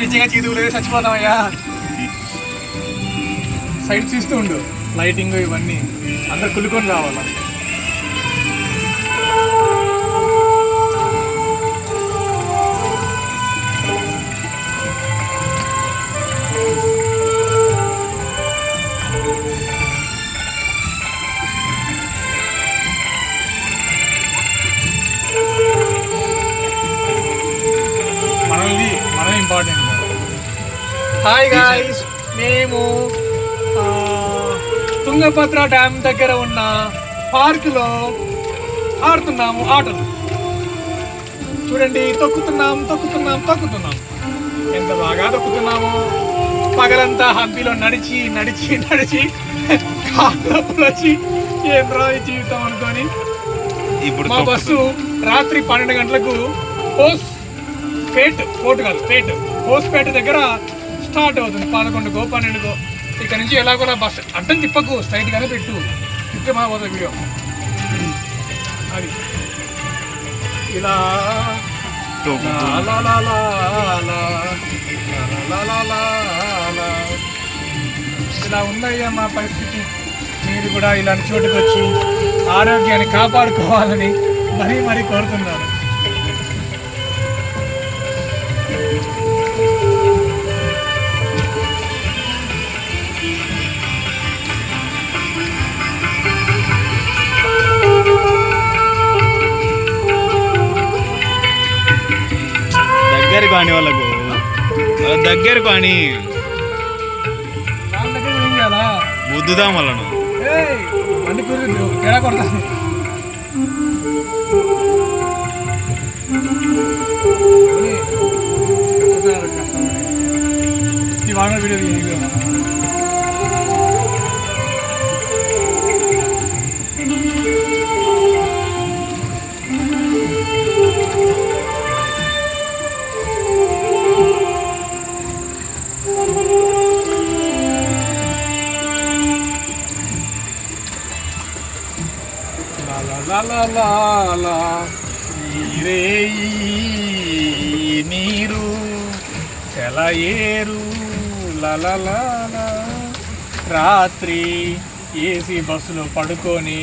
నిజంగా చీతుకులేదు చచ్చిపోతామయ్యా. సైడ్ తీస్తూ ఉండు, లైటింగ్ ఇవన్నీ అందరు కుళ్ళుకొని రావాలా. మనం ఇంపార్టెంట్. హాయ్ గాయ్స్, మేము తుంగభద్ర డ్యామ్ దగ్గర ఉన్న పార్కులో ఆడుతున్నాము ఆటలు. చూడండి, తొక్కుతున్నాం ఎంత బాగా తొక్కుతున్నాము. పగలంతా హంపీలో నడిచి నడిచి నడిచి కాళ్ళప్పులు వచ్చి ఏంద్రా ఈ జీవితం అనుకొని ఇప్పుడు మా బస్సు రాత్రి 12 గంటలకు హోస్పేట దగ్గర స్టార్ట్ అవుతుంది. 11కో 12కో. ఇక్కడ నుంచి ఎలాగోలా బస్ అడ్డం తిప్పకు, స్ట్రైట్ గానే పెట్టు. తిప్పే మా పోతుంది వీడియో. అది ఇలా ఇలా ఉందయ్యా మా పరిస్థితి. మీరు కూడా ఇలాంటి చోటుకు వచ్చి ఆరోగ్యాన్ని కాపాడుకోవాలని మరీ కోరుతున్నాను. దగ్గర కానీ వాళ్ళకు దగ్గర కానీ బుద్దుదాం వాళ్ళను అన్ని కుదురు తేడా కొడతాను. ఈ వాడిన వీడియో నీరు సెలయేరు రాత్రి ఏసీ బస్సులో పడుకొని